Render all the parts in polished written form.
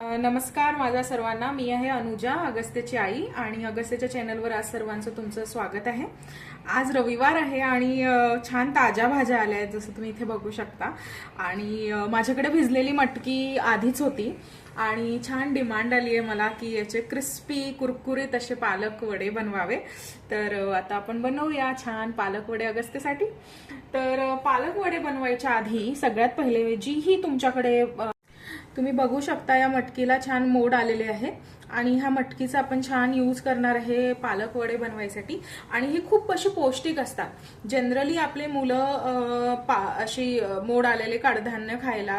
नमस्कार माझ्या सर्वांना. मी आहे अनुजा, अगस्त्यची आई, आणि अगस्त्यच्या चॅनलवर आज सर्वांचं तुमचं स्वागत आहे. आज रविवार आहे आणि छान ताज्या भाज्या आल्या आहेत, जसं तुम्ही इथे बघू शकता. आणि माझ्याकडे भिजलेली मटकी आधीच होती आणि छान डिमांड आली आहे मला की याचे क्रिस्पी कुरकुरीत असे पालक वडे बनवावे. तर आता आपण बनवूया छान पालक वडे अगस्त्यसाठी. तर पालक वडे बनवायच्या आधी सगळ्यात पहिले जीही तुमच्याकडे तुम्ही बघू शकता, या मटकीला छान मोड आलेले आहे आणि ह्या मटकीचा आपण छान यूज करणार आहे पालक वडे बनवायसाठी. आणि हे खूप अशी पौष्टिक असतात. जनरली आपले मुलं अशी मोड आलेले कडधान्य खायला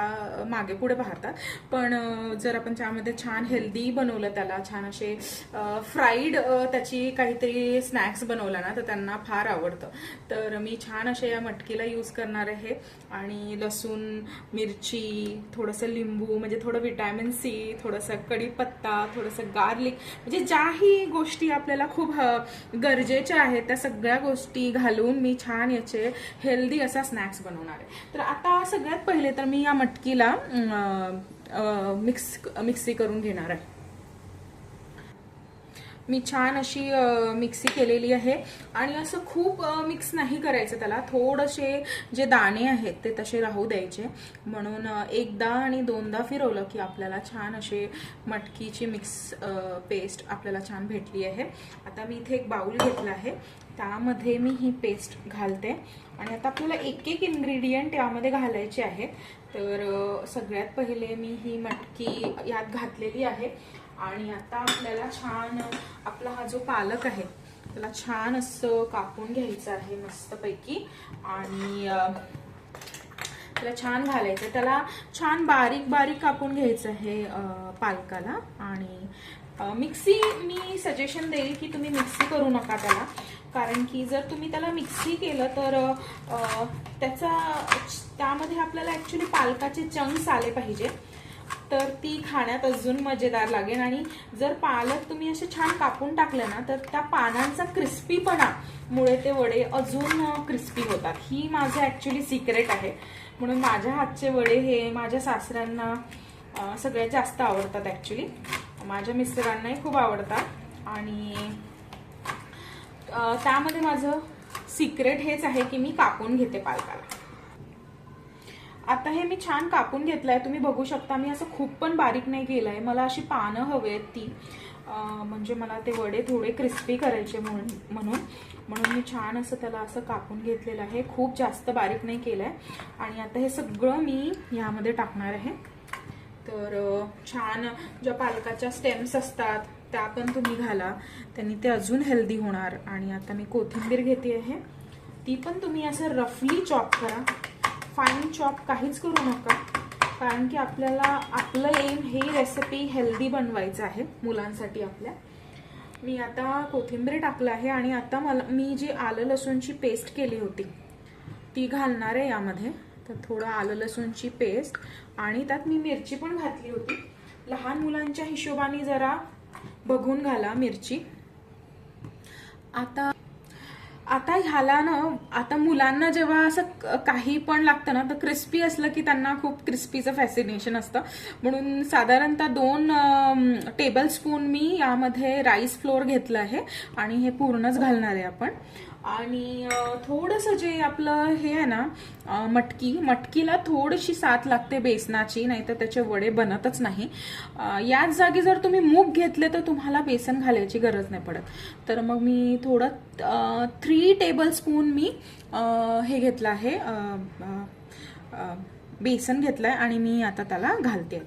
मागे पुढे पाहतात, पण जर आपण त्यामध्ये छान हेल्दी बनवलं, त्याला छान असे फ्राईड त्याची काहीतरी स्नॅक्स बनवला ना, तर त्यांना फार आवडतं. तर मी छान अशा या मटकीला यूज करणार आहे. आणि लसूण, मिरची, थोडंसं लिंबू म्हणजे थोडं विटॅमिन सी, थोडंसं कढीपत्ता, थोडंसं गार्लिक, म्हणजे ज्याही गोष्टी आपल्याला खूप गरजेच्या आहेत त्या सगळ्या गोष्टी घालून मी छान याचे हेल्दी असा स्नॅक्स बनवणार आहे. तर आता सगळ्यात पहिले तर मी या मटकीला मिक्सी करून घेणार आहे. मी छान अशी मिक्सी केलेली आहे आणि असं खूप मिक्स नाही करायचं, त्याला थोडेसे जे दाणे आहेत ते तसे राहू द्यायचे. म्हणून एकदा आणि दोनदा फिरवलं की आपल्याला छान असे मटकीची मिक्स पेस्ट आपल्याला छान भेटली आहे. आता मी इथे एक बाउल घेतला आहे, त्यामध्ये मी ही पेस्ट घालते आणि आता आपल्याला एक एक इन्ग्रेडियंट यामध्ये घालायचे आहेत. तर सगळ्यात पहिले मी ही मटकी यात घातलेली आहे आणि आता आपल्याला छान आपला हा जो पालक आहे त्याला छान असं कापून घ्यायचं आहे मस्तपैकी आणि त्याला छान घालायचं. त्याला छान बारीक बारीक कापून घ्यायचं आहे पालकाला. आणि मिक्सी मी सजेशन देईल की तुम्ही मिक्सी करू नका त्याला, कारण की जर तुम्ही त्याला मिक्सी केलं तर त्यामध्ये आपल्याला ऍक्च्युली पालकाचे चंक्स आले पाहिजे, तर ती खाण्यात अजून मजेदार लागेल. आणि जर पालक तुम्ही असे छान कापून टाकले ना, तर त्या पानांचा क्रिस्पीपणा मुळे ते वडे अजून क्रिस्पी होतात. ही माझं ऍक्च्युली सिक्रेट आहे. म्हणून माझ्या हातचे वडे हे माझ्या सासऱ्यांना सगळ्यात जास्त आवडतात. ऍक्च्युली माझ्या मिस्टरांनाही खूप आवडतात आणि त्यामध्ये माझं सिक्रेट हेच आहे की मी कापून घेते पालकाला. आता हे मी छान कापून घेतलंय, तुम्ही बघू शकता. मी असं खूप पण बारीक नाही केलंय, मला अशी पानं हवी आहेत ती, म्हणजे मला ते वडे थोडे क्रिस्पी करायचे म्हणून मी छान असं त्याला असं कापून घेतलेलं आहे. खूप जास्त बारीक नाही केलंय. आणि आता हे सगळं मी यामध्ये टाकणार आहे. तर छान ज्या पालकाच्या स्टेम्स असतात त्या पण तुम्ही घाला, त्यांनी ते अजून हेल्दी होणार. आणि आता मी कोथिंबीर घेते आहे, ती पण तुम्ही असं रफली चॉप करा, फाईन चॉप काहीच करू नका, कारण की आपल्याला आपलं एम ही रेसिपी हेल्दी बनवायचं आहे मुलांसाठी आपल्या. मी आता कोथिंबीर टाकलं आहे आणि आता मी जी आलं लसूणची पेस्ट केली होती ती घालणार आहे यामध्ये. तर थोडं आलं लसूणची पेस्ट आणि त्यात मी मिरची पण घातली होती. लहान मुलांच्या हिशोबाने जरा बघून घाला मिरची. आता ह्याला ना, आता मुलांना जेव्हा असं काही पण लागतं ना, तर क्रिस्पी असलं की त्यांना खूप क्रिस्पीचं फॅसिनेशन असतं. म्हणून साधारणतः 2 टेबलस्पून मी यामध्ये राईस फ्लोअर घेतलं आहे आणि हे पूर्णच घालणार आहे आपण. आणि थोडंसं जे आपलं हे आहे ना मटकीला थोडीशी साथ लागते बेसनाची, नाहीतर त्याचे वडे बनतच नाही. याच जागी जर तुम्ही मूग घेतले तर तुम्हाला बेसन घालायची गरज नाही पडत. तर मग मी थोडं 3 टेबलस्पून मी हे घेतलं आहे, बेसन घेतलंय आणि मी आता त्याला घालते.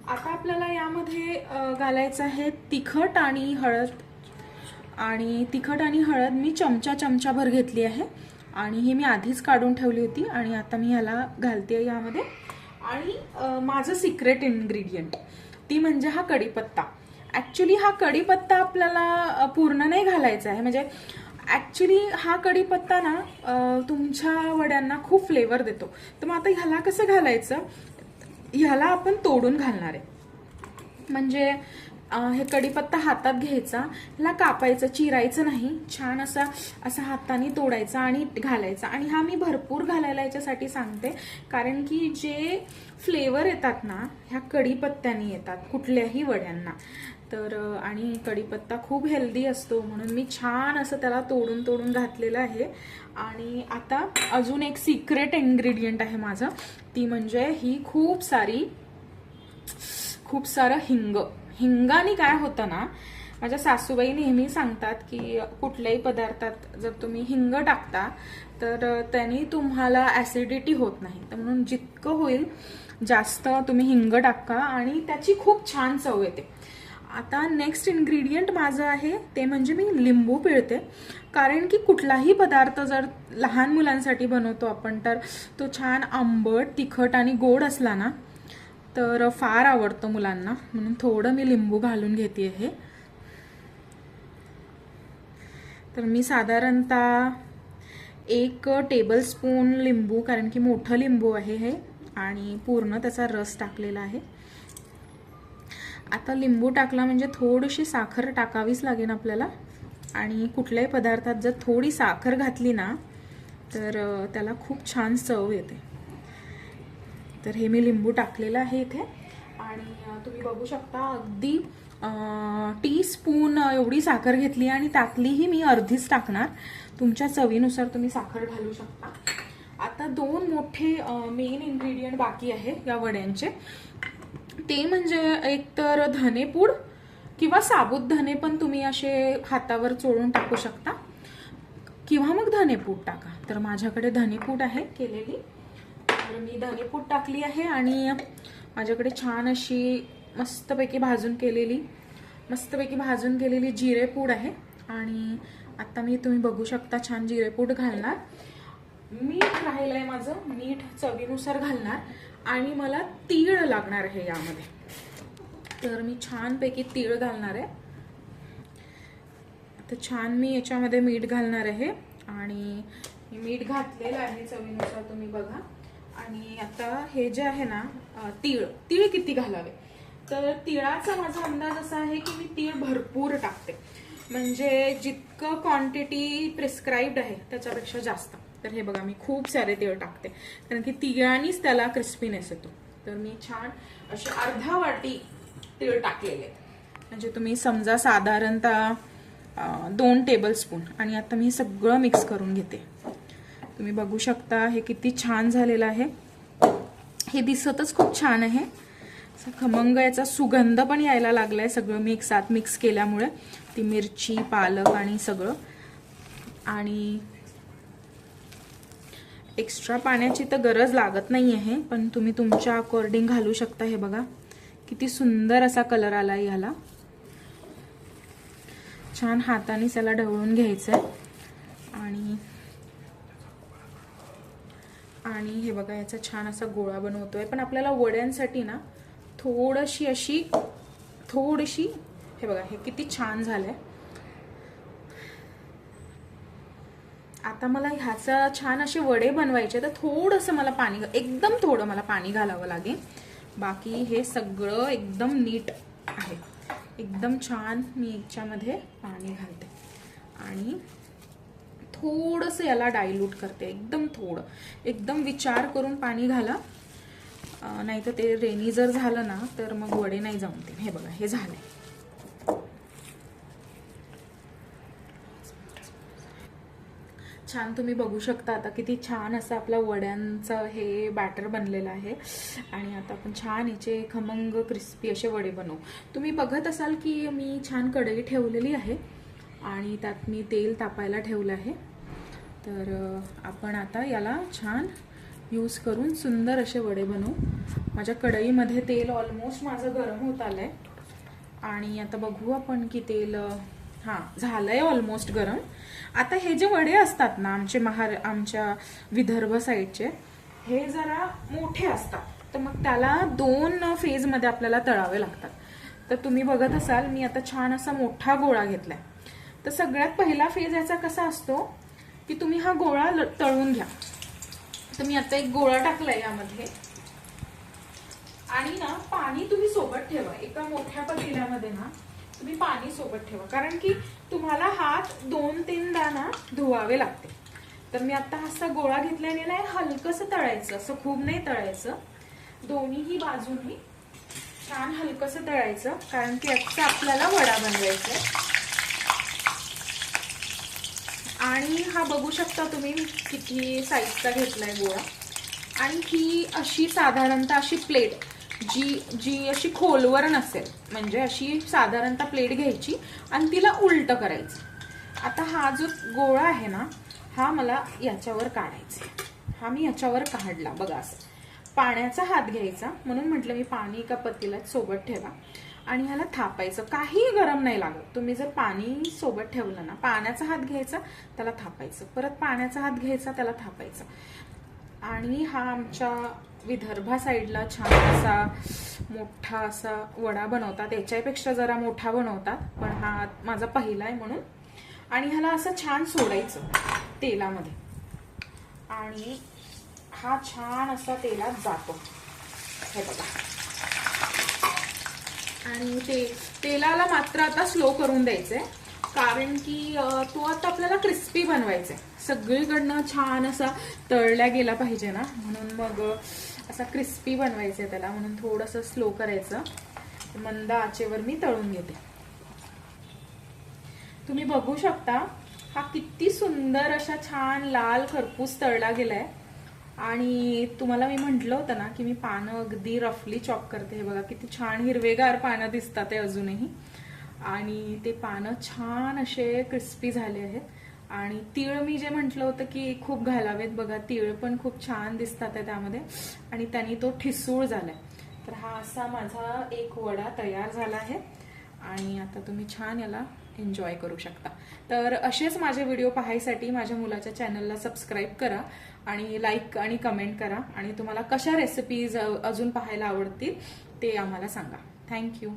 आता आपल्याला यामध्ये घालायचं आहे तिखट आणि हळद. आणि तिखट आणि हळद मी चमचाभर घेतली आहे आणि ही मी आधीच काढून ठेवली होती. आणि आता मी ह्याला घालते यामध्ये. आणि माझं सिक्रेट इन्ग्रेडियंट ती म्हणजे हा कढीपत्ता. ऍक्च्युली हा कढीपत्ता आपल्याला पूर्ण नाही घालायचा आहे, म्हणजे ऍक्च्युली हा कढीपत्ता ना तुमच्या वड्यांना खूप फ्लेवर देतो. तर मग आता ह्याला कसं घालायचं, ह्याला आपण तोडून घालणार आहे. म्हणजे हे कढीपत्ता हातात घ्यायचा, ह्याला कापायचं, चिरायचं नाही, छान असा हाताने तोडायचा आणि घालायचा. आणि हा मी भरपूर घालायला याच्यासाठी सांगते, कारण की जे फ्लेवर येतात ना ह्या कढीपत्त्याने येतात कुठल्याही वड्यांना. तर आणि कढीपत्ता खूप हेल्दी असतो म्हणून मी छान असं त्याला तोडून तोडून घातलेलं आहे. आणि आता अजून एक सिक्रेट इन्ग्रेडियंट आहे माझं, ती म्हणजे ही खूप सारं हिंगाने काय होतं ना, माझ्या सासूबाई नेहमी सांगतात की कुठल्याही पदार्थात जर तुम्ही हिंग टाकता तर त्याने तुम्हाला ऍसिडिटी होत नाही. तर म्हणून जितकं होईल जास्त तुम्ही हिंग टाका आणि त्याची खूप छान चव येते. आता नेक्स्ट इन्ग्रेडियंट माझं आहे ते म्हणजे मी लिंबू पिळते, कारण की कुठलाही पदार्थ जर लहान मुलांसाठी बनवतो आपण तर तो छान आंबट, तिखट आणि गोड असला ना तर फार आवडतं मुलांना, म्हणून थोडं मी लिंबू घालून घेते आहे. तर मी साधारणतः 1 टेबलस्पून लिंबू, कारण की मोठं लिंबू आहे हे, आणि पूर्ण त्याचा रस टाकलेला आहे. आता लिंबू टाकला म्हणजे थोडीशी साखर टाकावीच लागेल आपल्याला, आणि कुठल्याही पदार्थात जर थोडी साखर घातली ना तर त्याला खूप छान चव येते. तर हे मी लिंबू टाकलेलं आहे इथे, आणि तुम्ही बघू शकता अगदी टीस्पून एवढी साखर घेतली आणि त्यातलीही मी अर्धीच टाकणार. तुमच्या चवीनुसार तुम्ही साखर घालू शकता. आता 2 मोठे मेन इन्ग्रेडियंट बाकी आहे या वड्यांचे, ते म्हणजे एक तर धनेपूड किंवा साबुत धने पण तुम्ही असे हातावर चोळून टाकू शकता, किंवा मग धनेपूड टाका. तर माझ्याकडे धनेपूड आहे केलेली, तर मी धनेपूड टाकली आहे. आणि माझ्याकडे छान अशी मस्तपैकी भाजून केलेली जिरेपूड आहे. आणि आता मी तुम्ही बघू शकता छान जिरेपूड घालणार. मीठ राहिलंय माझं, मीठ चवीनुसार घालणार. आणि मला तीळ लागणार आहे यामध्ये, तर मी छानपैकी तीळ घालणार आहे. तर छान मी याच्यामध्ये मीठ घालणार आहे, आणि मीठ घातलेलं आहे चवीनुसार तुम्ही बघा. आणि आता हे जे आहे ना तीळ किती घालावे, तर तिळाचा माझा अंदाज असा आहे की मी तीळ भरपूर टाकते, म्हणजे जितकं क्वांटिटी प्रिस्क्राईब्ड आहे त्याच्यापेक्षा जास्त. तर हे बघा मी खूप सारे तीळ टाकते, कारण की तिळानीच त्याला क्रिस्पीनेस येतो. तर मी छान अशी अर्धा वाटी तीळ टाकलेले, म्हणजे तुम्ही समजा साधारणतः 2 टेबलस्पून. आणि आता मी सगळं मिक्स करून घेते. तुम्ही बघू शकता हे किती छान झालेलं आहे. हे दिसतच खूप छान आहे, खमंग याचा सुगंध पण यायला लागलाय सगळं मिक्स केल्यामुळे, ती मिरची, पालक आणि सगळं. आणि एक्स्ट्रा पाण्याची तर गरज लागत नाही आहे, पण तुम्ही तुमच्या अकॉर्डिंग घालू शकता. हे बघा किती सुंदर असा कलर आला याला. छान हाताने त्याला ढवळून घ्यायचंय. आणि हे बघा याचा छान असा गोळा बनवतोय. पण आपल्याला वड्यांसाठी ना थोडीशी हे बघा हे किती छान झालंय. आता मला ह्याचा छान असे वडे बनवायचे, तर थोडंसं मला एकदम थोडं मला पाणी घालावं लागेल. बाकी हे सगळं एकदम नीट आहे. एकदम छान मी याच्यामध्ये पाणी घालते आणि थोडंसं याला डायल्यूट करते. एकदम विचार करून पाणी घाला, नाही तर ते रेनी जर झालं ना तर मग वडे नाही जमते. हे बघा हे झाले. छान तुम्ही बघू शकता आता किती छान असं आपल्या वड्यांचं हे बॅटर बनलेलं आहे. आणि आता आपण छान याचे खमंग क्रिस्पी असे वडे बनवू. तुम्ही बघत असाल की मी छान कढई ठेवलेली आहे आणि त्यात मी तेल तापायला ठेवलं आहे. तर आपण आता याला छान यूज करून सुंदर असे वडे बनवू. माझ्या कढईमध्ये तेल ऑलमोस्ट माझं गरम होत आलंय आणि आता बघू आपण की तेल झालंय ऑलमोस्ट गरम. आता हे जे वडे असतात ना आमच्या विदर्भ साईडचे, हे जरा मोठे असतात, तर मग त्याला 2 फेजमध्ये आपल्याला तळावे लागतात. तर तुम्ही बघत असाल मी आता छान असा मोठा गोळा घेतलाय. तर सगळ्यात पहिला फेज याचा कसा असतो की तुम्ही हा गोळा तळून घ्या. तर मी आता एक गोळा टाकलाय यामध्ये आणि ना पाणी तुम्ही सोबत ठेवा, एका मोठ्या पतील्यामध्ये ना तुम्ही पाणी सोबत ठेवा, कारण की तुम्हाला हात 2-3दा ना धुवावे लागते. तर मी आता असा गोळा घेतल्याने नाही हलकस तळायचं, असं खूप नाही तळायचं, दोन्हीही बाजूनी छान हलकस तळायचं, कारण की याचा आपल्याला वडा बनवायचा आहे. आणि हा बघू शकता तुम्ही किती साईजचा घेतलाय गोळा. आणि ही अशी साधारणतः अशी प्लेट जी अशी खोलवर नसेल, म्हणजे अशी साधारणतः प्लेट घ्यायची आणि तिला उलट करायचं. आता हा जो गोळा आहे ना हा मला याच्यावर काढायचा. हा मी याच्यावर काढला बघा. असं पाण्याचा हात घ्यायचा, म्हणून म्हटलं मी पाणी एका पतील्यात सोबत ठेवा आणि ह्याला थापायचं. काही गरम नाही लागत. तुम्ही जर पाणी सोबत ठेवलं ना, पाण्याचा हात घ्यायचा त्याला थापायचं, परत पाण्याचा हात घ्यायचा त्याला थापायचं. आणि हा आमच्या विदर्भा साईडला छान असा मोठा असा वडा बनवतात, याच्यापेक्षा जरा मोठा बनवतात, पण हा माझा पहिला आहे म्हणून. आणि ह्याला असं छान सोडायचं तेलामध्ये आणि हा छान असा तेलात जातो, हे बघा. आणि तेलाला मात्र आता स्लो करून द्यायचंय, कारण की तो आता आपल्याला क्रिस्पी बनवायचा आहे. सगळीकडनं छान असा तळल्या गेला पाहिजे ना, म्हणून मग असा क्रिस्पी बनवायचा आहे त्याला, म्हणून थोडंसं स्लो करायचं. मंद आचेवर मी तळून घेते. तुम्ही बघू शकता हा किती सुंदर अशा छान लाल खरपूस तळला गेलाय. आणि तुम्हाला मी म्हटलं होतं ना की मी पानं अगदी रफली चॉप करते. हे बघा किती छान हिरवेगार पानं दिसतात आहे अजूनही. आणि ते पानं छान असे क्रिस्पी झाले आहेत. आणि तीळ मी जे म्हटलं होतं की खूप घालावेत, बघा तीळ पण खूप छान दिसतात आहे त्यामध्ये, आणि त्यांनी तो ठिसूळ झालाय. तर हा असा माझा एक वडा तयार झाला आहे आणि आता तुम्ही छान याला एन्जॉय करू शकता. तर असेच माझे व्हिडिओ पाहायसाठी माझ्या मुलाच्या चॅनलला सबस्क्राईब करा आणि लाईक आणि कमेंट करा. आणि तुम्हाला कशा रेसिपीज अजून पाहायला आवडतील ते आम्हाला सांगा. थँक्यू.